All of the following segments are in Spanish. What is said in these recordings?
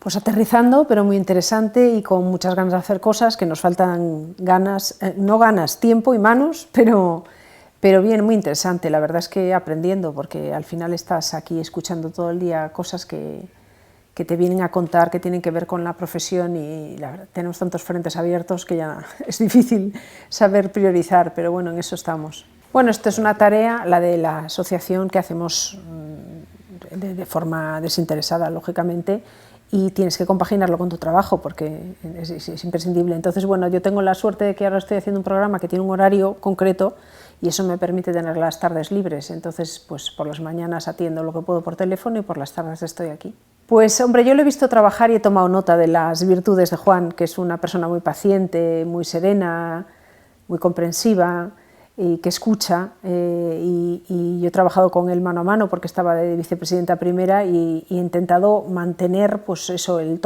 Pues aterrizando, pero muy interesante y con muchas ganas de hacer cosas, que nos faltan ganas, no ganas, tiempo y manos, pero bien, muy interesante. La verdad es que aprendiendo, porque al final estás aquí escuchando todo el día cosas que te vienen a contar, que tienen que ver con la profesión, y la verdad, tenemos tantos frentes abiertos que ya es difícil saber priorizar, pero bueno, en eso estamos. Bueno, esta es una tarea, la de la asociación, que hacemos de forma desinteresada, lógicamente, y tienes que compaginarlo con tu trabajo porque es imprescindible. Entonces, bueno, yo tengo la suerte de que ahora estoy haciendo un programa que tiene un horario concreto y eso me permite tener las tardes libres. Entonces, pues por las mañanas atiendo lo que puedo por teléfono y por las tardes estoy aquí. Pues hombre, yo lo he visto trabajar y he tomado nota de las virtudes de Juan, que es una persona muy paciente, muy serena, muy comprensiva, y que escucha, y yo he trabajado con él mano a mano porque estaba de vicepresidenta primera y he intentado mantener pues eso, el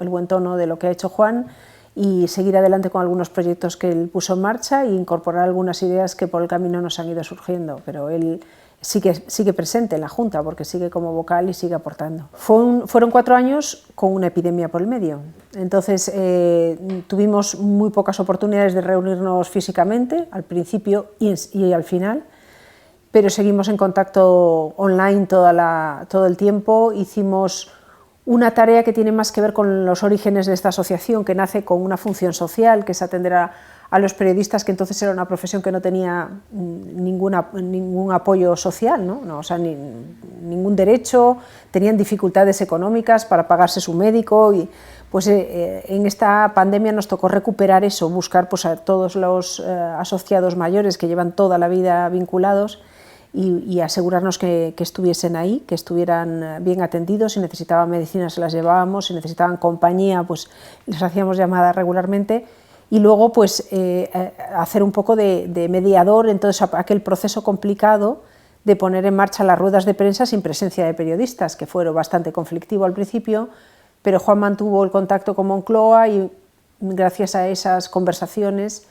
buen tono de lo que ha hecho Juan y seguir adelante con algunos proyectos que él puso en marcha e incorporar algunas ideas que por el camino nos han ido surgiendo, pero él sigue presente en la Junta porque sigue como vocal y sigue aportando. Fueron 4 años con una epidemia por el medio, entonces tuvimos muy pocas oportunidades de reunirnos físicamente, al principio y al final, pero seguimos en contacto online todo el tiempo. Hicimos una tarea que tiene más que ver con los orígenes de esta asociación, que nace con una función social, que es atender a los periodistas, que entonces era una profesión que no tenía ningún apoyo social, ¿no? O sea, ningún derecho, tenían dificultades económicas para pagarse su médico, y pues en esta pandemia nos tocó recuperar eso, buscar pues, a todos los asociados mayores que llevan toda la vida vinculados y asegurarnos que estuviesen ahí, que estuvieran bien atendidos. Si necesitaban medicinas se las llevábamos, si necesitaban compañía pues les hacíamos llamadas regularmente, y luego pues hacer un poco de mediador en todo aquel proceso complicado de poner en marcha las ruedas de prensa sin presencia de periodistas, que fueron bastante conflictivo al principio, pero Juan mantuvo el contacto con Moncloa y gracias a esas conversaciones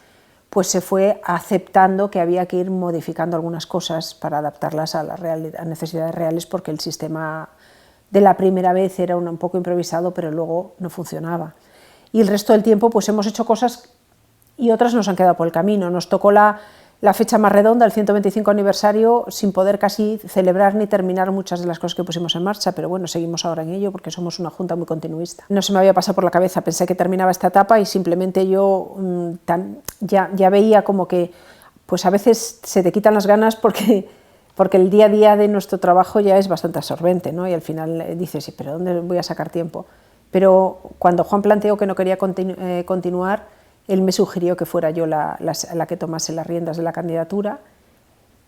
pues se fue aceptando que había que ir modificando algunas cosas para adaptarlas a las necesidades reales, porque el sistema de la primera vez era un poco improvisado, pero luego no funcionaba. Y el resto del tiempo pues hemos hecho cosas y otras nos han quedado por el camino. Nos tocó la fecha más redonda, el 125 aniversario, sin poder casi celebrar ni terminar muchas de las cosas que pusimos en marcha, pero bueno, seguimos ahora en ello porque somos una junta muy continuista. No se me había pasado por la cabeza, pensé que terminaba esta etapa y simplemente yo ya veía como que pues a veces se te quitan las ganas porque el día a día de nuestro trabajo ya es bastante absorbente, ¿no? Y al final dices, pero ¿dónde voy a sacar tiempo? Pero cuando Juan planteó que no quería continuar, él me sugirió que fuera yo la que tomase las riendas de la candidatura,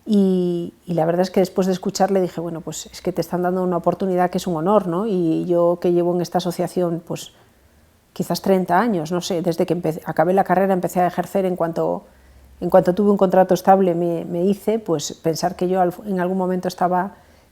y la verdad es que después de escucharle dije, bueno, pues es que te están dando una oportunidad que es un honor, ¿no? Y yo, que llevo en esta asociación pues quizás 30 años, no sé, desde que acabé la carrera empecé a ejercer, en cuanto tuve un contrato estable me hice, pues pensar que yo en algún momento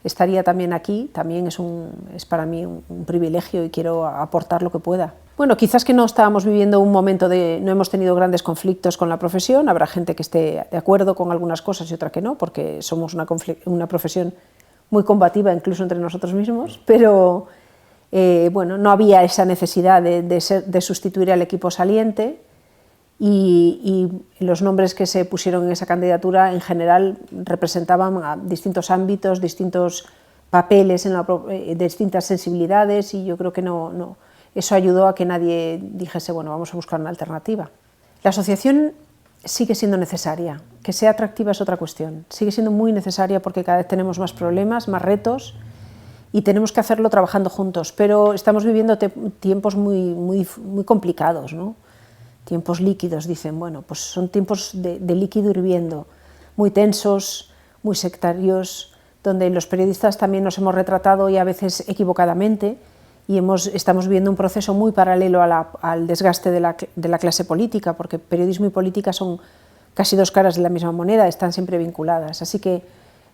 estaría también aquí, también es para mí un privilegio y quiero aportar lo que pueda. Bueno, quizás que no estábamos viviendo un momento no hemos tenido grandes conflictos con la profesión, habrá gente que esté de acuerdo con algunas cosas y otra que no, porque somos una profesión muy combativa incluso entre nosotros mismos, pero bueno, no había esa necesidad de sustituir al equipo saliente, y los nombres que se pusieron en esa candidatura en general representaban a distintos ámbitos, distintos papeles, distintas sensibilidades, y yo creo que eso ayudó a que nadie dijese, bueno, vamos a buscar una alternativa. La asociación sigue siendo necesaria, que sea atractiva es otra cuestión, sigue siendo muy necesaria porque cada vez tenemos más problemas, más retos, y tenemos que hacerlo trabajando juntos, pero estamos viviendo tiempos muy complicados, ¿no? Tiempos líquidos, dicen, bueno, pues son tiempos de líquido hirviendo, muy tensos, muy sectarios, donde los periodistas también nos hemos retratado y a veces equivocadamente, y estamos viviendo un proceso muy paralelo al desgaste de la clase política, porque periodismo y política son casi dos caras de la misma moneda, están siempre vinculadas. Así que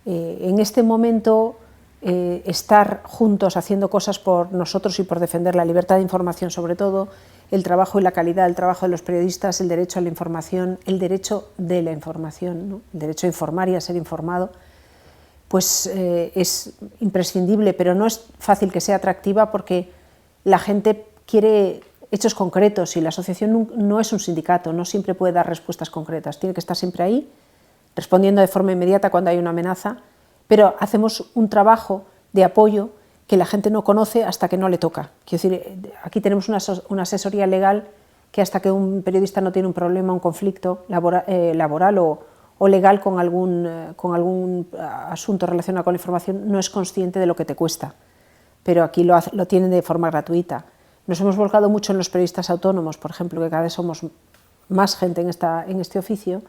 en este momento estar juntos haciendo cosas por nosotros y por defender la libertad de información, sobre todo, el trabajo y la calidad del trabajo de los periodistas, el derecho a la información, el derecho de la información, ¿no? El derecho a informar y a ser informado, pues es imprescindible, pero no es fácil que sea atractiva porque la gente quiere hechos concretos y la asociación no es un sindicato, no siempre puede dar respuestas concretas, tiene que estar siempre ahí, respondiendo de forma inmediata cuando hay una amenaza, pero hacemos un trabajo de apoyo que la gente no conoce hasta que no le toca. Quiero decir, aquí tenemos una asesoría legal que hasta que un periodista no tiene un problema, un conflicto laboral o legal con algún asunto relacionado con la información, no es consciente de lo que te cuesta, pero aquí lo tienen de forma gratuita. Nos hemos volcado mucho en los periodistas autónomos, por ejemplo, que cada vez somos más gente en este oficio,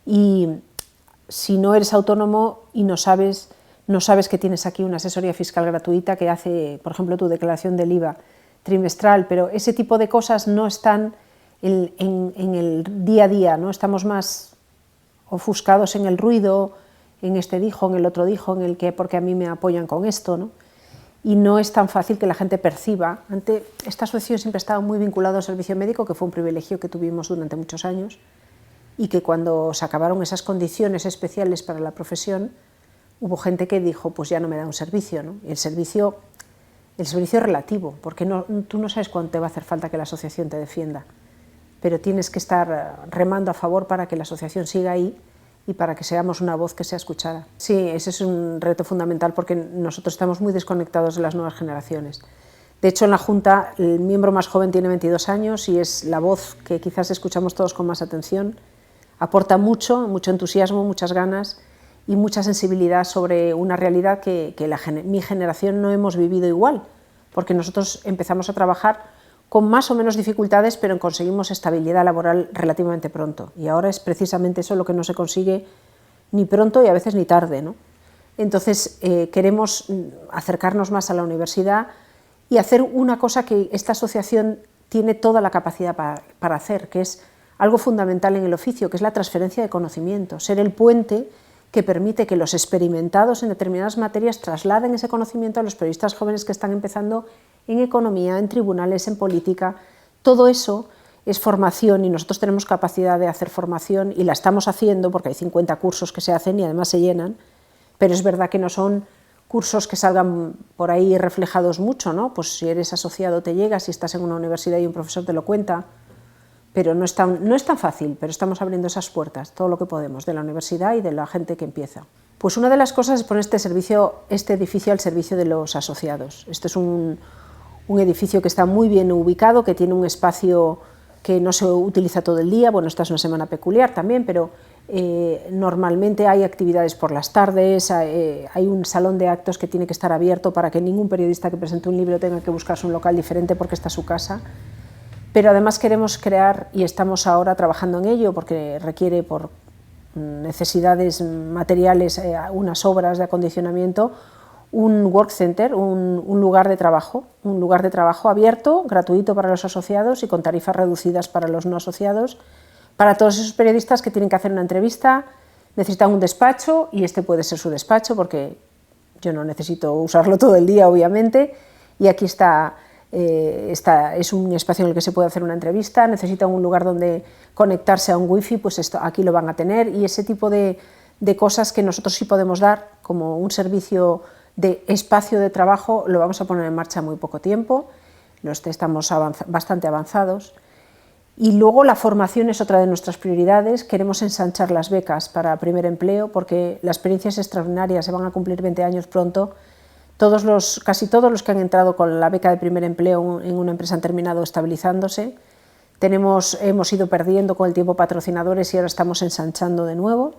y si no eres autónomo y no sabes que tienes aquí una asesoría fiscal gratuita que hace, por ejemplo, tu declaración del IVA trimestral, pero ese tipo de cosas no están en el día a día, ¿no? Estamos más ofuscados en el ruido, en este dijo, en el otro dijo, en el que porque a mí me apoyan con esto, ¿no? Y no es tan fácil que la gente perciba. Esta asociación siempre ha estado muy vinculada al servicio médico, que fue un privilegio que tuvimos durante muchos años, y que cuando se acabaron esas condiciones especiales para la profesión, hubo gente que dijo, pues ya no me da un servicio, ¿no? Y el servicio es relativo, porque tú no sabes cuándo te va a hacer falta que la asociación te defienda, pero tienes que estar remando a favor para que la asociación siga ahí y para que seamos una voz que sea escuchada. Sí, ese es un reto fundamental porque nosotros estamos muy desconectados de las nuevas generaciones. De hecho, en la Junta el miembro más joven tiene 22 años y es la voz que quizás escuchamos todos con más atención. Aporta mucho entusiasmo, muchas ganas y mucha sensibilidad sobre una realidad que mi generación no hemos vivido igual, porque nosotros empezamos a trabajar con más o menos dificultades, pero conseguimos estabilidad laboral relativamente pronto. Y ahora es precisamente eso lo que no se consigue ni pronto y a veces ni tarde, ¿no? Entonces queremos acercarnos más a la universidad y hacer una cosa que esta asociación tiene toda la capacidad para hacer, que es algo fundamental en el oficio, que es la transferencia de conocimiento, ser el puente que permite que los experimentados en determinadas materias trasladen ese conocimiento a los periodistas jóvenes que están empezando en economía, en tribunales, en política. Todo eso es formación y nosotros tenemos capacidad de hacer formación y la estamos haciendo porque hay 50 cursos que se hacen y además se llenan, pero es verdad que no son cursos que salgan por ahí reflejados mucho, ¿no? Pues si eres asociado te llega, si estás en una universidad y un profesor te lo cuenta, pero no es tan fácil, pero estamos abriendo esas puertas, todo lo que podemos, de la universidad y de la gente que empieza. Pues una de las cosas es poner este edificio al servicio de los asociados. Este es un edificio que está muy bien ubicado, que tiene un espacio que no se utiliza todo el día, bueno, esta es una semana peculiar también, pero normalmente hay actividades por las tardes, hay un salón de actos que tiene que estar abierto para que ningún periodista que presente un libro tenga que buscarse un local diferente porque está su casa. Pero además queremos crear, y estamos ahora trabajando en ello, porque requiere por necesidades materiales unas obras de acondicionamiento, un work center, un lugar de trabajo abierto, gratuito para los asociados y con tarifas reducidas para los no asociados, para todos esos periodistas que tienen que hacer una entrevista, necesitan un despacho, y este puede ser su despacho, porque yo no necesito usarlo todo el día, obviamente, y aquí es un espacio en el que se puede hacer una entrevista, necesitan un lugar donde conectarse a un wifi, pues aquí lo van a tener, y ese tipo de cosas que nosotros sí podemos dar como un servicio de espacio de trabajo, lo vamos a poner en marcha en muy poco tiempo, estamos bastante avanzados. Y luego la formación es otra de nuestras prioridades. Queremos ensanchar las becas para primer empleo porque la experiencia es extraordinaria, se van a cumplir 20 años pronto. Casi todos los que han entrado con la beca de primer empleo en una empresa han terminado estabilizándose. Hemos ido perdiendo con el tiempo patrocinadores y ahora estamos ensanchando de nuevo.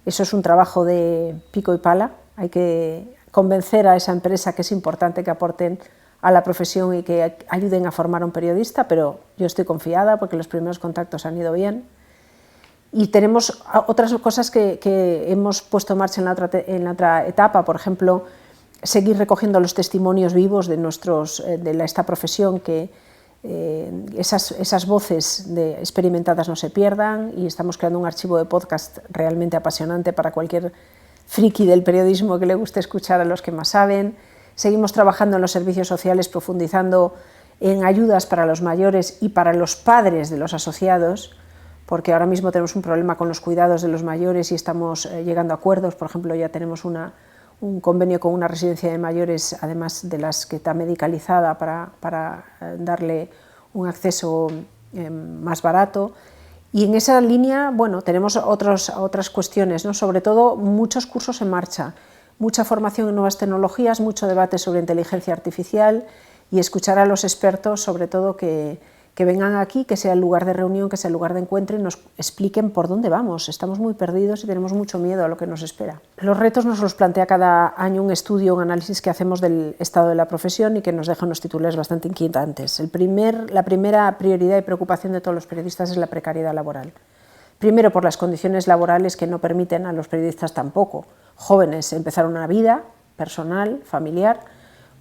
Eso es un trabajo de pico y pala. Hay que convencer a esa empresa que es importante que aporten a la profesión y que ayuden a formar a un periodista, pero yo estoy confiada porque los primeros contactos han ido bien. Y tenemos otras cosas que hemos puesto en marcha en la otra etapa, por ejemplo, seguir recogiendo los testimonios vivos de esta profesión, que esas voces experimentadas no se pierdan, y estamos creando un archivo de podcast realmente apasionante para cualquier friki del periodismo que le guste escuchar a los que más saben. Seguimos trabajando en los servicios sociales, profundizando en ayudas para los mayores y para los padres de los asociados, porque ahora mismo tenemos un problema con los cuidados de los mayores y estamos llegando a acuerdos. Por ejemplo, ya tenemos una un convenio con una residencia de mayores, además de las que está medicalizada, para darle un acceso más barato. Y en esa línea, bueno, tenemos otras cuestiones, ¿no? Sobre todo muchos cursos en marcha, mucha formación en nuevas tecnologías, mucho debate sobre inteligencia artificial y escuchar a los expertos, sobre todo que vengan aquí, que sea el lugar de reunión, que sea el lugar de encuentro y nos expliquen por dónde vamos. Estamos muy perdidos y tenemos mucho miedo a lo que nos espera. Los retos nos los plantea cada año un estudio, un análisis que hacemos del estado de la profesión y que nos deja unos titulares bastante inquietantes. La primera prioridad y preocupación de todos los periodistas es la precariedad laboral. Primero, por las condiciones laborales que no permiten a los periodistas tampoco jóvenes empezar una vida personal, familiar,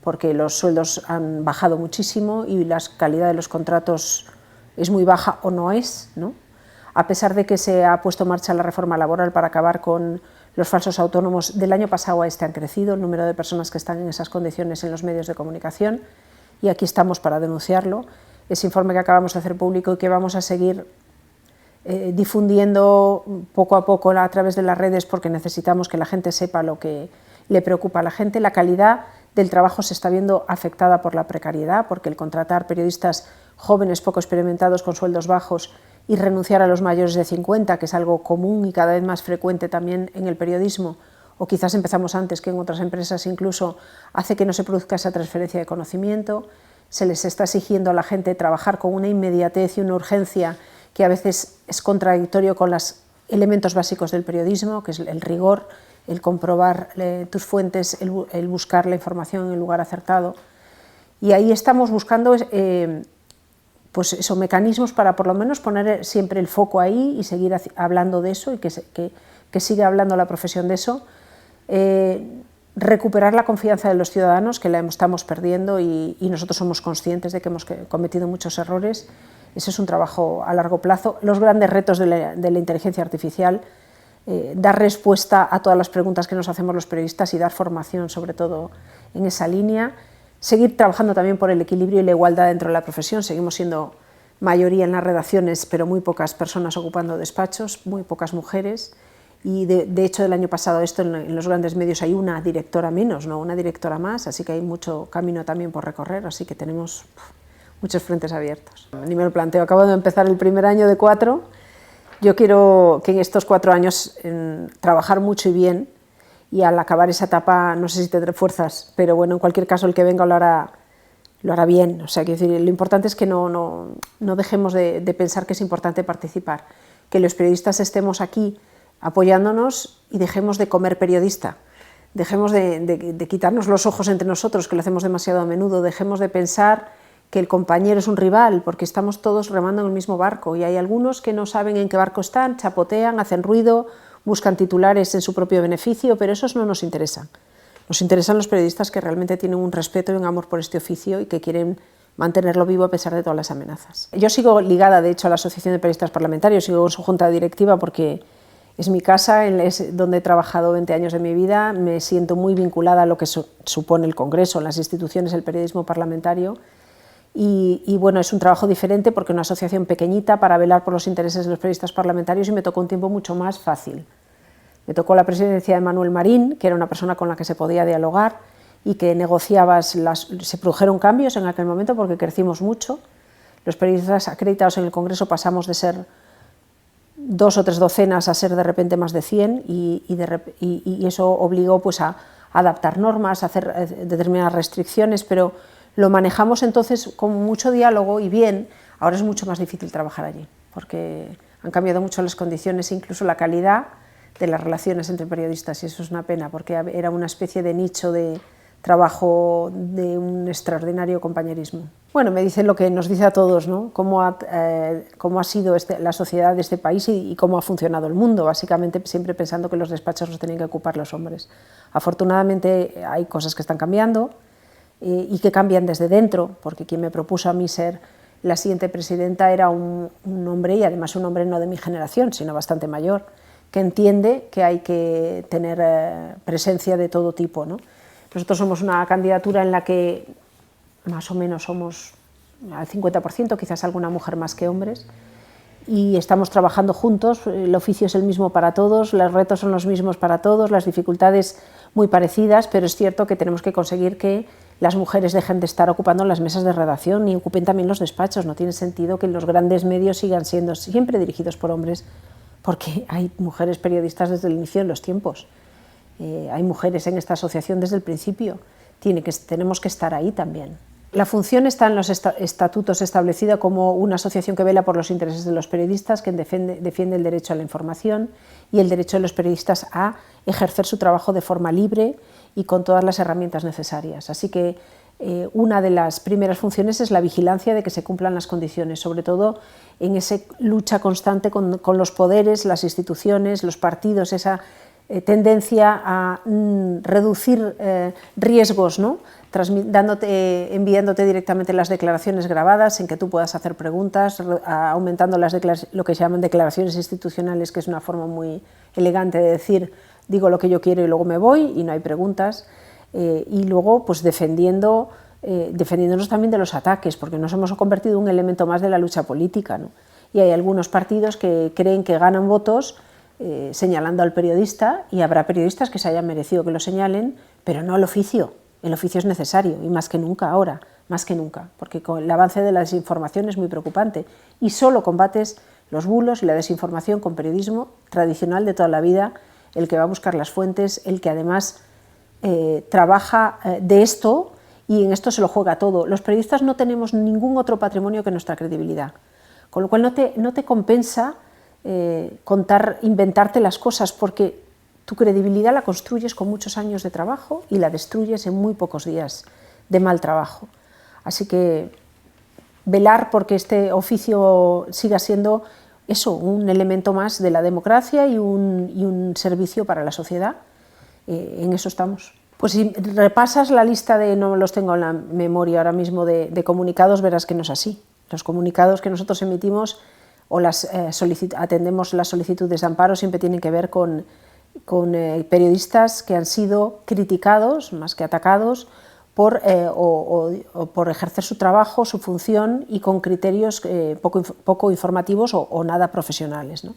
porque los sueldos han bajado muchísimo y la calidad de los contratos es muy baja o no es, ¿no? A pesar de que se ha puesto en marcha la reforma laboral para acabar con los falsos autónomos, del año pasado a este han crecido el número de personas que están en esas condiciones en los medios de comunicación y aquí estamos para denunciarlo. Ese informe que acabamos de hacer público y que vamos a seguir difundiendo poco a poco a través de las redes porque necesitamos que la gente sepa lo que le preocupa a la gente. La calidad del trabajo se está viendo afectada por la precariedad, porque el contratar periodistas jóvenes poco experimentados con sueldos bajos y renunciar a los mayores de 50, que es algo común y cada vez más frecuente también en el periodismo, o quizás empezamos antes que en otras empresas incluso, hace que no se produzca esa transferencia de conocimiento. Se les está exigiendo a la gente trabajar con una inmediatez y una urgencia que a veces es contradictorio con los elementos básicos del periodismo, que es el rigor, el comprobar tus fuentes, el buscar la información en el lugar acertado. Y ahí estamos buscando pues esos mecanismos para por lo menos poner siempre el foco ahí y seguir hablando de eso y que siga hablando la profesión de eso. Recuperar la confianza de los ciudadanos, que la estamos perdiendo y nosotros somos conscientes de que hemos cometido muchos errores. Ese es un trabajo a largo plazo. Los grandes retos de la inteligencia artificial, dar respuesta a todas las preguntas que nos hacemos los periodistas y dar formación sobre todo en esa línea. Seguir trabajando también por el equilibrio y la igualdad dentro de la profesión. Seguimos siendo mayoría en las redacciones, pero muy pocas personas ocupando despachos, muy pocas mujeres. Y de hecho el año pasado en los grandes medios hay una directora menos, no una directora más, así que hay mucho camino también por recorrer, así que tenemos muchos frentes abiertos. Ni me lo planteo, acabo de empezar el primer año de 4. Yo quiero que en estos 4 años trabajar mucho y bien, y al acabar esa etapa no sé si tendré fuerzas, pero bueno, en cualquier caso el que venga lo hará bien. O sea, quiero decir, lo importante es que no dejemos de pensar que es importante participar, que los periodistas estemos aquí apoyándonos y dejemos de comer periodista, dejemos de quitarnos los ojos entre nosotros, que lo hacemos demasiado a menudo, dejemos de pensar que el compañero es un rival, porque estamos todos remando en el mismo barco y hay algunos que no saben en qué barco están, chapotean, hacen ruido, buscan titulares en su propio beneficio, pero esos no nos interesan. Nos interesan los periodistas que realmente tienen un respeto y un amor por este oficio y que quieren mantenerlo vivo a pesar de todas las amenazas. Yo sigo ligada, de hecho, a la Asociación de Periodistas Parlamentarios, sigo en su junta directiva porque es mi casa, es donde he trabajado 20 años de mi vida, me siento muy vinculada a lo que supone el Congreso, las instituciones, el periodismo parlamentario. Y bueno, es un trabajo diferente porque una asociación pequeñita para velar por los intereses de los periodistas parlamentarios y me tocó un tiempo mucho más fácil. Me tocó la presidencia de Manuel Marín, que era una persona con la que se podía dialogar y que negociabas, se produjeron cambios en aquel momento porque crecimos mucho. Los periodistas acreditados en el Congreso pasamos de ser 2 o 3 docenas a ser de repente más de 100 y eso obligó pues, a adaptar normas, a hacer determinadas restricciones, pero lo manejamos entonces con mucho diálogo y bien. Ahora es mucho más difícil trabajar allí, porque han cambiado mucho las condiciones, incluso la calidad de las relaciones entre periodistas, y eso es una pena, porque era una especie de nicho de trabajo de un extraordinario compañerismo. Bueno, me dice lo que nos dice a todos, ¿no? Cómo ha sido la sociedad de este país y cómo ha funcionado el mundo, básicamente siempre pensando que los despachos los tenían que ocupar los hombres. Afortunadamente hay cosas que están cambiando, y que cambian desde dentro, porque quien me propuso a mí ser la siguiente presidenta era un hombre, y además un hombre no de mi generación, sino bastante mayor, que entiende que hay que tener presencia de todo tipo, ¿no? Nosotros somos una candidatura en la que más o menos somos al 50%, quizás alguna mujer más que hombres, y estamos trabajando juntos. El oficio es el mismo para todos, los retos son los mismos para todos, las dificultades muy parecidas, pero es cierto que tenemos que conseguir que las mujeres dejen de estar ocupando las mesas de redacción y ocupen también los despachos. No tiene sentido que los grandes medios sigan siendo siempre dirigidos por hombres, porque hay mujeres periodistas desde el inicio de los tiempos. Hay mujeres en esta asociación desde el principio. Tenemos que estar ahí también. La función está en los estatutos establecida como una asociación que vela por los intereses de los periodistas, que defiende el derecho a la información y el derecho de los periodistas a ejercer su trabajo de forma libre y con todas las herramientas necesarias. Así que una de las primeras funciones es la vigilancia de que se cumplan las condiciones, sobre todo en esa lucha constante con los poderes, las instituciones, los partidos, esa tendencia a reducir riesgos, ¿no? Enviándote directamente las declaraciones grabadas en que tú puedas hacer preguntas, aumentando lo que se llaman declaraciones institucionales, que es una forma muy elegante de decir digo lo que yo quiero y luego me voy y no hay preguntas, y luego pues defendiéndonos también de los ataques, porque nos hemos convertido en un elemento más de la lucha política, ¿no? Y hay algunos partidos que creen que ganan votos señalando al periodista, y habrá periodistas que se hayan merecido que lo señalen, pero no el oficio. El oficio es necesario, y más que nunca ahora, más que nunca, porque con el avance de la desinformación es muy preocupante, y solo combates los bulos y la desinformación con periodismo tradicional de toda la vida, el que va a buscar las fuentes, el que además trabaja de esto, y en esto se lo juega todo. Los periodistas no tenemos ningún otro patrimonio que nuestra credibilidad, con lo cual no te compensa inventarte las cosas, porque tu credibilidad la construyes con muchos años de trabajo y la destruyes en muy pocos días de mal trabajo. Así que velar porque este oficio siga siendo eso, un elemento más de la democracia y un servicio para la sociedad, en eso estamos. Pues si repasas la lista no los tengo en la memoria ahora mismo, de comunicados, verás que no es así. Los comunicados que nosotros emitimos o atendemos las solicitudes de amparo siempre tienen que ver con periodistas que han sido criticados, más que atacados, por ejercer su trabajo, su función, y con criterios poco informativos o nada profesionales, ¿no?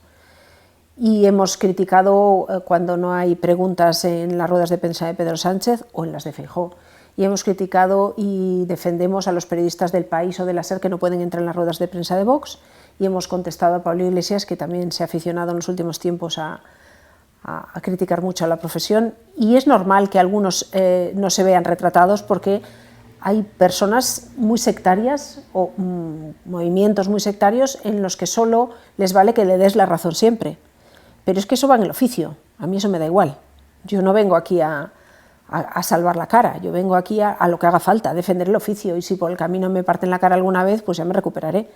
Y hemos criticado cuando no hay preguntas en las ruedas de prensa de Pedro Sánchez o en las de Feijóo. Y hemos criticado y defendemos a los periodistas del País o de la SER que no pueden entrar en las ruedas de prensa de Vox, y hemos contestado a Pablo Iglesias, que también se ha aficionado en los últimos tiempos a criticar mucho a la profesión, y es normal que algunos no se vean retratados, porque hay personas muy sectarias o movimientos muy sectarios en los que solo les vale que le des la razón siempre, pero es que eso va en el oficio. A mí eso me da igual. Yo no vengo aquí a salvar la cara, yo vengo aquí a lo que haga falta, a defender el oficio, y si por el camino me parten la cara alguna vez, pues ya me recuperaré,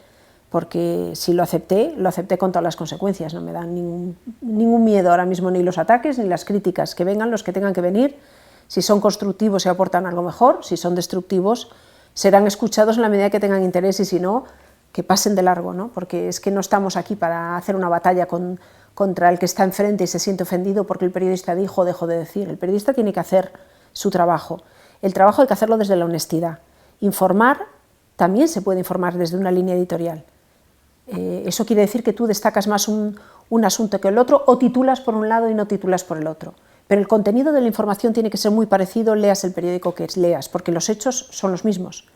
porque si lo acepté con todas las consecuencias. No me dan ningún miedo ahora mismo, ni los ataques ni las críticas, que vengan los que tengan que venir. Si son constructivos y aportan algo mejor, si son destructivos serán escuchados en la medida que tengan interés, y si no, que pasen de largo, ¿no? Porque es que no estamos aquí para hacer una batalla contra el que está enfrente y se siente ofendido porque el periodista dijo o dejó de decir. El periodista tiene que hacer su trabajo. El trabajo hay que hacerlo desde la honestidad. Informar, también se puede informar desde una línea editorial. Eso quiere decir que tú destacas más un asunto que el otro, o titulas por un lado y no titulas por el otro. Pero el contenido de la información tiene que ser muy parecido, leas el periódico que leas, porque los hechos son los mismos.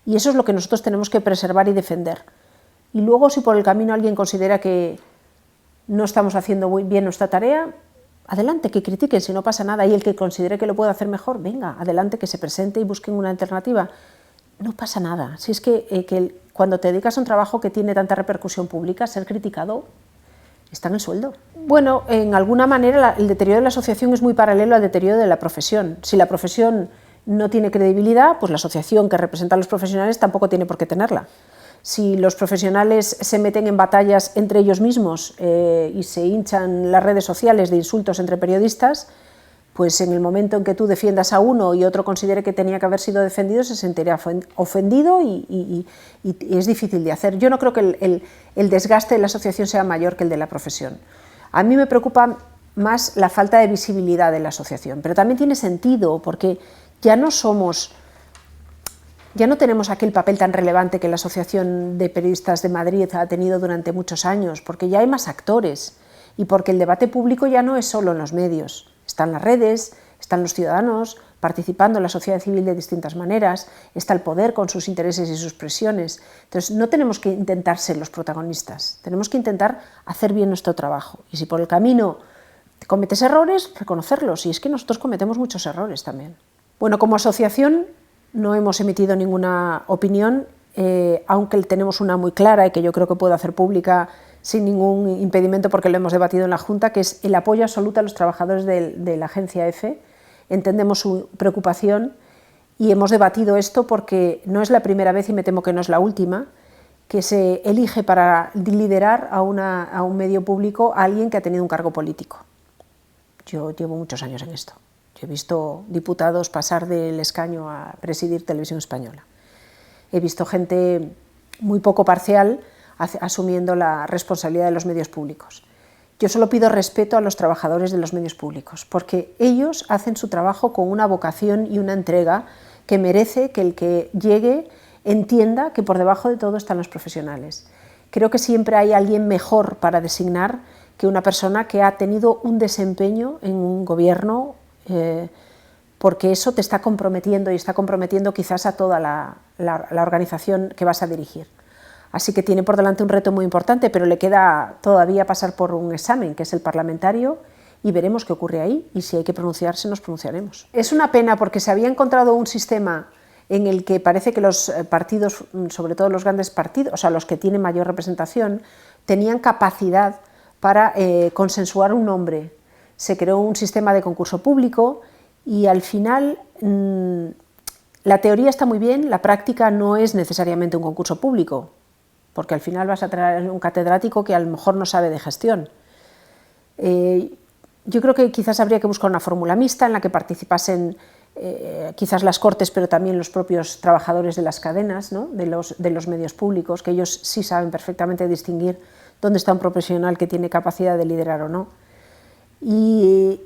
Y eso es lo que nosotros tenemos que preservar y defender. Y luego, si por el camino alguien considera que no estamos haciendo muy bien nuestra tarea, adelante, que critiquen, si no pasa nada. Y el que considere que lo puede hacer mejor, venga, adelante, que se presente y busquen una alternativa. No pasa nada. Si es que cuando te dedicas a un trabajo que tiene tanta repercusión pública, ser criticado está en el sueldo. Bueno, en alguna manera el deterioro de la asociación es muy paralelo al deterioro de la profesión. Si la profesión no tiene credibilidad, pues la asociación que representa a los profesionales tampoco tiene por qué tenerla. Si los profesionales se meten en batallas entre ellos mismos y se hinchan las redes sociales de insultos entre periodistas, pues en el momento en que tú defiendas a uno y otro considere que tenía que haber sido defendido, se sentirá ofendido y es difícil de hacer. Yo no creo que el desgaste de la asociación sea mayor que el de la profesión. A mí me preocupa más la falta de visibilidad de la asociación, pero también tiene sentido, porque ya no somos Ya no tenemos aquel papel tan relevante que la Asociación de Periodistas de Madrid ha tenido durante muchos años, porque ya hay más actores y porque el debate público ya no es solo en los medios. Están las redes, están los ciudadanos participando en la sociedad civil de distintas maneras, está el poder con sus intereses y sus presiones. Entonces no tenemos que intentar ser los protagonistas, tenemos que intentar hacer bien nuestro trabajo. Y si por el camino cometes errores, reconocerlos, y es que nosotros cometemos muchos errores también. Bueno, como asociación no hemos emitido ninguna opinión, aunque tenemos una muy clara y que yo creo que puedo hacer pública sin ningún impedimento porque lo hemos debatido en la Junta, que es el apoyo absoluto a los trabajadores de la agencia EFE. Entendemos su preocupación y hemos debatido esto porque no es la primera vez, y me temo que no es la última, que se elige para liderar a un medio público a alguien que ha tenido un cargo político. Yo llevo muchos años en esto. Yo he visto diputados pasar del escaño a presidir Televisión Española. He visto gente muy poco parcial asumiendo la responsabilidad de los medios públicos. Yo solo pido respeto a los trabajadores de los medios públicos, porque ellos hacen su trabajo con una vocación y una entrega que merece que el que llegue entienda que por debajo de todo están los profesionales. Creo que siempre hay alguien mejor para designar que una persona que ha tenido un desempeño en un gobierno, porque eso te está comprometiendo y está comprometiendo quizás a toda la organización que vas a dirigir. Así que tiene por delante un reto muy importante, pero le queda todavía pasar por un examen, que es el parlamentario, y veremos qué ocurre ahí, y si hay que pronunciarse, nos pronunciaremos. Es una pena porque se había encontrado un sistema en el que parece que los partidos, sobre todo los grandes partidos, o sea, los que tienen mayor representación, tenían capacidad para consensuar un nombre. Se creó un sistema de concurso público y al final la teoría está muy bien, la práctica no es necesariamente un concurso público, porque al final vas a traer un catedrático que a lo mejor no sabe de gestión. Yo creo que quizás habría que buscar una fórmula mixta en la que participasen quizás las Cortes, pero también los propios trabajadores de las cadenas, ¿no? de los medios públicos, que ellos sí saben perfectamente distinguir dónde está un profesional que tiene capacidad de liderar o no. Y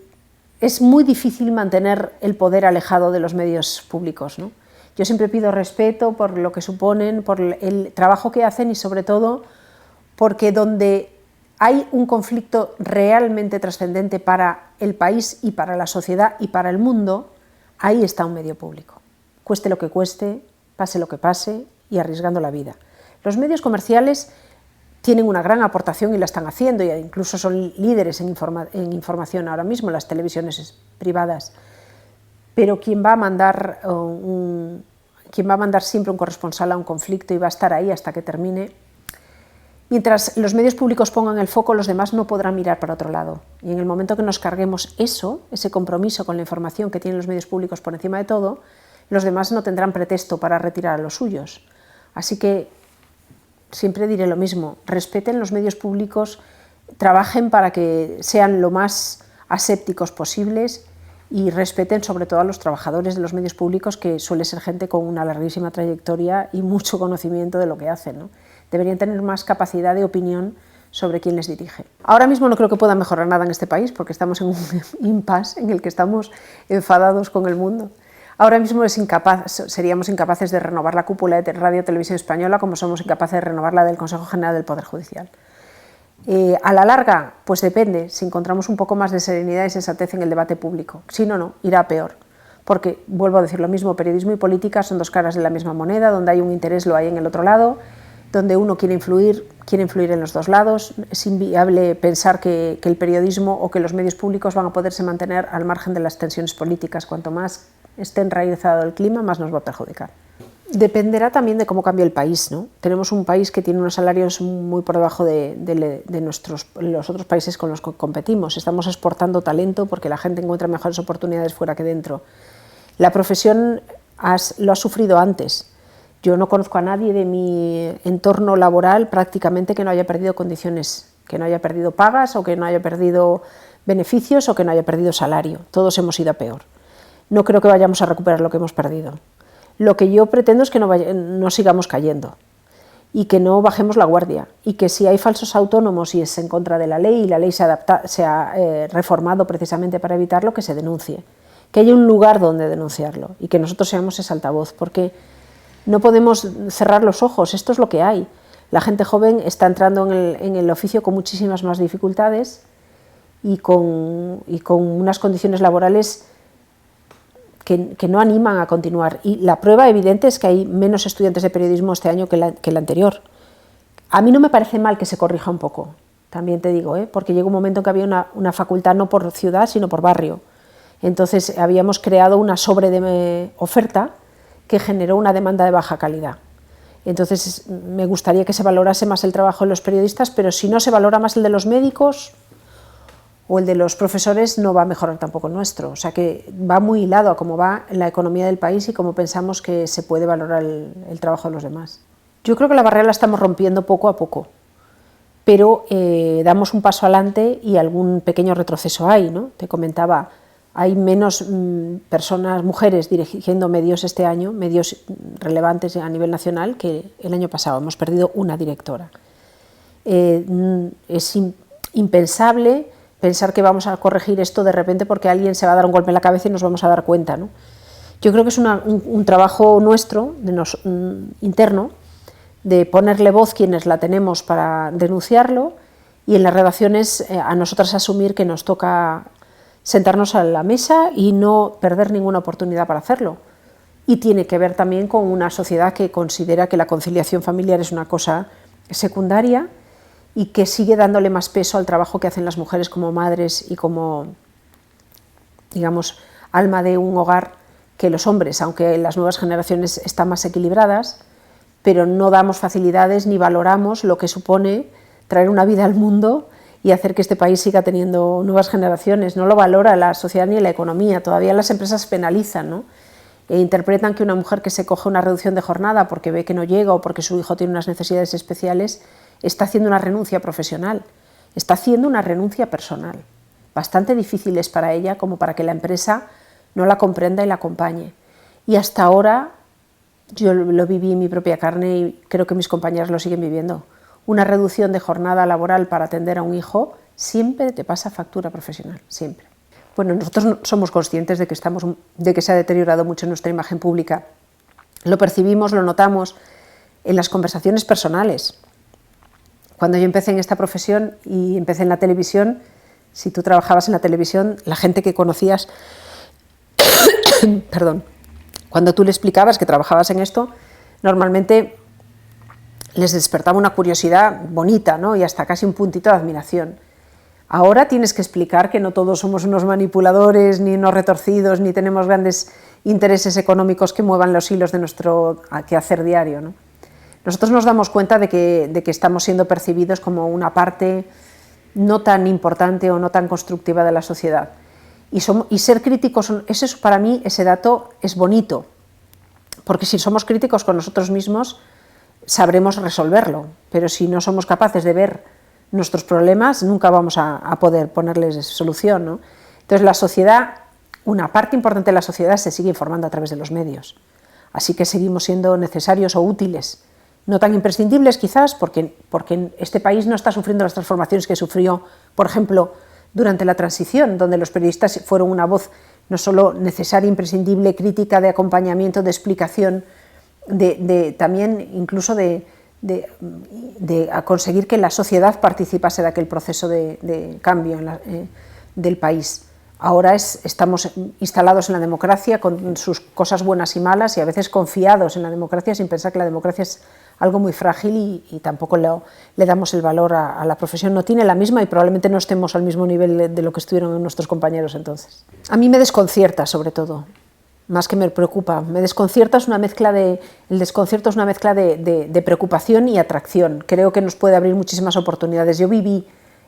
es muy difícil mantener el poder alejado de los medios públicos, ¿no? Yo siempre pido respeto por lo que suponen, por el trabajo que hacen y sobre todo porque donde hay un conflicto realmente trascendente para el país y para la sociedad y para el mundo, ahí está un medio público. Cueste lo que cueste, pase lo que pase y arriesgando la vida. Los medios comerciales tienen una gran aportación y la están haciendo, e incluso son líderes en información ahora mismo, las televisiones privadas. Pero quien va a mandar siempre un corresponsal a un conflicto y va a estar ahí hasta que termine, mientras los medios públicos pongan el foco, los demás no podrán mirar para otro lado. Y en el momento que nos carguemos ese compromiso con la información que tienen los medios públicos por encima de todo, los demás no tendrán pretexto para retirar a los suyos. Así que siempre diré lo mismo, respeten los medios públicos, trabajen para que sean lo más asépticos posibles y respeten sobre todo a los trabajadores de los medios públicos, que suele ser gente con una larguísima trayectoria y mucho conocimiento de lo que hacen, ¿no? Deberían tener más capacidad de opinión sobre quién les dirige. Ahora mismo no creo que pueda mejorar nada en este país porque estamos en un impasse en el que estamos enfadados con el mundo. Ahora mismo seríamos incapaces de renovar la cúpula de Radio Televisión Española como somos incapaces de renovar la del Consejo General del Poder Judicial. A la larga, pues depende, si encontramos un poco más de serenidad y sensatez en el debate público. Si no, no, irá peor. Porque, vuelvo a decir lo mismo, periodismo y política son dos caras de la misma moneda, donde hay un interés lo hay en el otro lado, donde uno quiere influir en los dos lados. Es inviable pensar que el periodismo o que los medios públicos van a poderse mantener al margen de las tensiones políticas. Cuanto más esté enraizado el clima, más nos va a perjudicar. Dependerá también de cómo cambie el país, ¿no? Tenemos un país que tiene unos salarios muy por debajo de los otros países con los que competimos. Estamos exportando talento porque la gente encuentra mejores oportunidades fuera que dentro. La profesión lo ha sufrido antes. Yo no conozco a nadie de mi entorno laboral prácticamente que no haya perdido condiciones, que no haya perdido pagas o que no haya perdido beneficios o que no haya perdido salario. Todos hemos ido a peor. No creo que vayamos a recuperar lo que hemos perdido. Lo que yo pretendo es que no sigamos cayendo y que no bajemos la guardia y que si hay falsos autónomos y es en contra de la ley y la ley se ha reformado precisamente para evitarlo, que se denuncie, que haya un lugar donde denunciarlo y que nosotros seamos ese altavoz, porque No podemos cerrar los ojos, esto es lo que hay. La gente joven está entrando en el oficio con muchísimas más dificultades y con unas condiciones laborales que no animan a continuar. Y la prueba evidente es que hay menos estudiantes de periodismo este año que el anterior. A mí no me parece mal que se corrija un poco, también te digo, porque llegó un momento en que había una facultad no por ciudad, sino por barrio. Entonces habíamos creado una oferta que generó una demanda de baja calidad. Entonces me gustaría que se valorase más el trabajo de los periodistas, pero si no se valora más el de los médicos o el de los profesores, no va a mejorar tampoco el nuestro. O sea que va muy hilado a cómo va la economía del país y cómo pensamos que se puede valorar el trabajo de los demás. Yo creo que la barrera la estamos rompiendo poco a poco, pero damos un paso adelante y algún pequeño retroceso hay, ¿no? Te comentaba, hay menos personas, mujeres, dirigiendo medios este año, medios relevantes a nivel nacional, que el año pasado. Hemos perdido una directora. Es impensable pensar que vamos a corregir esto de repente porque alguien se va a dar un golpe en la cabeza y nos vamos a dar cuenta, ¿no? Yo creo que es un trabajo nuestro, interno, de ponerle voz quienes la tenemos para denunciarlo, y en las redacciones a nosotras asumir que nos toca sentarnos a la mesa y no perder ninguna oportunidad para hacerlo. Y tiene que ver también con una sociedad que considera que la conciliación familiar es una cosa secundaria y que sigue dándole más peso al trabajo que hacen las mujeres como madres y como, digamos, alma de un hogar que los hombres, aunque las nuevas generaciones están más equilibradas, pero no damos facilidades ni valoramos lo que supone traer una vida al mundo y hacer que este país siga teniendo nuevas generaciones. No lo valora la sociedad ni la economía. Todavía las empresas penalizan, ¿no? E interpretan que una mujer que se coge una reducción de jornada porque ve que no llega o porque su hijo tiene unas necesidades especiales está haciendo una renuncia profesional, está haciendo una renuncia personal. Bastante difícil es para ella como para que la empresa no la comprenda y la acompañe. Y hasta ahora yo lo viví en mi propia carne y creo que mis compañeras lo siguen viviendo. Una reducción de jornada laboral para atender a un hijo siempre te pasa factura profesional, siempre. Bueno, nosotros somos conscientes de que se ha deteriorado mucho nuestra imagen pública. Lo percibimos, lo notamos en las conversaciones personales. Cuando yo empecé en esta profesión y empecé en la televisión, si tú trabajabas en la televisión, la gente que conocías, perdón, cuando tú le explicabas que trabajabas en esto, normalmente les despertaba una curiosidad bonita, ¿no? Y hasta casi un puntito de admiración. Ahora tienes que explicar que no todos somos unos manipuladores, ni unos retorcidos, ni tenemos grandes intereses económicos que muevan los hilos de nuestro quehacer diario, ¿no? Nosotros nos damos cuenta de que estamos siendo percibidos como una parte no tan importante o no tan constructiva de la sociedad. Y ser críticos, para mí ese dato es bonito, porque si somos críticos con nosotros mismos sabremos resolverlo, pero si no somos capaces de ver nuestros problemas nunca vamos a poder ponerles solución, ¿no? Entonces la sociedad, una parte importante de la sociedad se sigue informando a través de los medios, así que seguimos siendo necesarios o útiles, no tan imprescindibles quizás porque este país no está sufriendo las transformaciones que sufrió, por ejemplo, durante la transición, donde los periodistas fueron una voz no solo necesaria, imprescindible, crítica, de acompañamiento, de explicación, también incluso de conseguir que la sociedad participase de aquel proceso de cambio del país. Ahora estamos instalados en la democracia con sus cosas buenas y malas y a veces confiados en la democracia sin pensar que la democracia es algo muy frágil y tampoco le damos el valor a la profesión. No tiene la misma y probablemente no estemos al mismo nivel de lo que estuvieron nuestros compañeros entonces. A mí me desconcierta sobre todo, más que me preocupa. Me desconcierta, el desconcierto es una mezcla de preocupación y atracción. Creo que nos puede abrir muchísimas oportunidades. Yo viví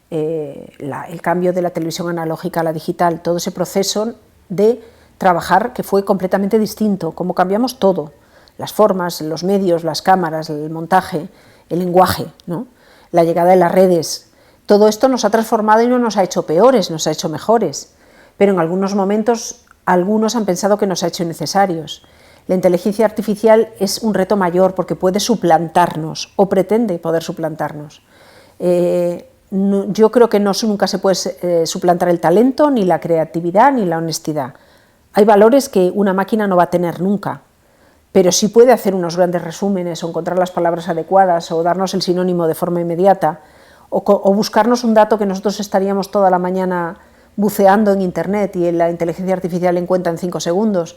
el cambio de la televisión analógica a la digital, todo ese proceso de trabajar que fue completamente distinto, cómo cambiamos todo, las formas, los medios, las cámaras, el montaje, el lenguaje, ¿no? La llegada de las redes. Todo esto nos ha transformado y no nos ha hecho peores, nos ha hecho mejores, pero en algunos momentos algunos han pensado que nos ha hecho innecesarios. La inteligencia artificial es un reto mayor porque puede suplantarnos o pretende poder suplantarnos. Yo creo que nunca se puede suplantar el talento, ni la creatividad, ni la honestidad. Hay valores que una máquina no va a tener nunca, pero sí puede hacer unos grandes resúmenes o encontrar las palabras adecuadas o darnos el sinónimo de forma inmediata o buscarnos un dato que nosotros estaríamos toda la mañana buceando en internet y la inteligencia artificial encuentra en 5 segundos.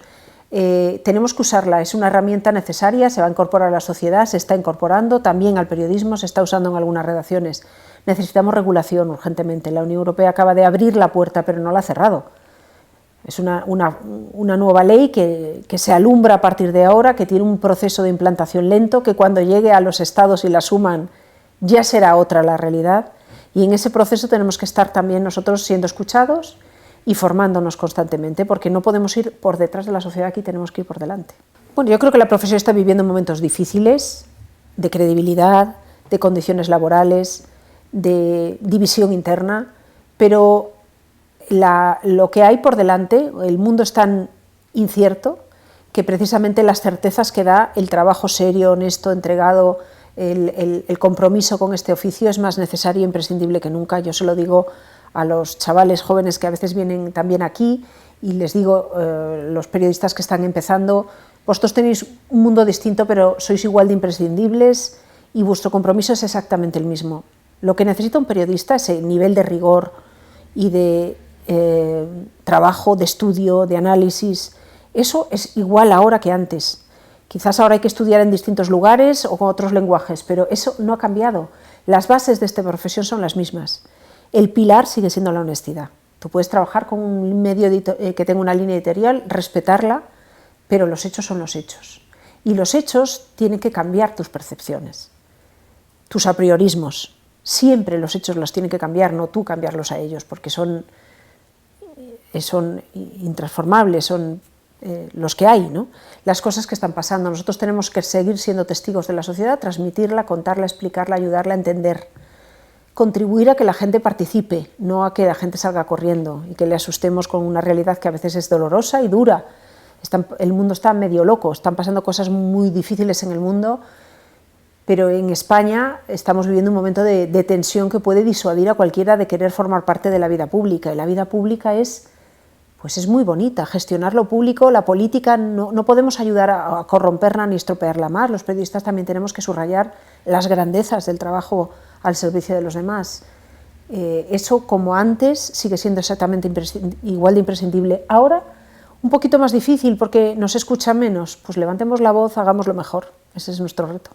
Tenemos que usarla, es una herramienta necesaria, se va a incorporar a la sociedad, se está incorporando también al periodismo, se está usando en algunas redacciones. Necesitamos regulación urgentemente. La Unión Europea acaba de abrir la puerta, pero no la ha cerrado. Es una nueva ley que se alumbra a partir de ahora, que tiene un proceso de implantación lento, que cuando llegue a los estados y la asuman ya será otra la realidad, y en ese proceso tenemos que estar también nosotros siendo escuchados y formándonos constantemente, porque no podemos ir por detrás de la sociedad, aquí tenemos que ir por delante. Bueno, yo creo que la profesión está viviendo momentos difíciles, de credibilidad, de condiciones laborales, de división interna, pero lo que hay por delante, el mundo es tan incierto que precisamente las certezas que da el trabajo serio, honesto, entregado, el compromiso con este oficio es más necesario e imprescindible que nunca. Yo se lo digo a los chavales jóvenes que a veces vienen también aquí y les digo, los periodistas que están empezando, vosotros tenéis un mundo distinto pero sois igual de imprescindibles y vuestro compromiso es exactamente el mismo. Lo que necesita un periodista es el nivel de rigor y de trabajo, de estudio, de análisis. Eso es igual ahora que antes. Quizás ahora hay que estudiar en distintos lugares o con otros lenguajes, pero eso no ha cambiado. Las bases de esta profesión son las mismas. El pilar sigue siendo la honestidad. Tú puedes trabajar con un medio que tenga una línea editorial, respetarla, pero los hechos son los hechos. Y los hechos tienen que cambiar tus percepciones, tus apriorismos. Siempre los hechos los tienen que cambiar, no tú cambiarlos a ellos, porque son intransformables, son los que hay, ¿no? Las cosas que están pasando. Nosotros tenemos que seguir siendo testigos de la sociedad, transmitirla, contarla, explicarla, ayudarla a entender, contribuir a que la gente participe, no a que la gente salga corriendo y que le asustemos con una realidad que a veces es dolorosa y dura. El mundo está medio loco, están pasando cosas muy difíciles en el mundo, pero en España estamos viviendo un momento de tensión que puede disuadir a cualquiera de querer formar parte de la vida pública, y la vida pública es muy bonita, gestionar lo público, la política, no podemos ayudar a corromperla ni estropearla más. Los periodistas también tenemos que subrayar las grandezas del trabajo al servicio de los demás. Eso, como antes, sigue siendo exactamente igual de imprescindible. Ahora, un poquito más difícil porque nos escucha menos, pues levantemos la voz, hagámoslo mejor. Ese es nuestro reto.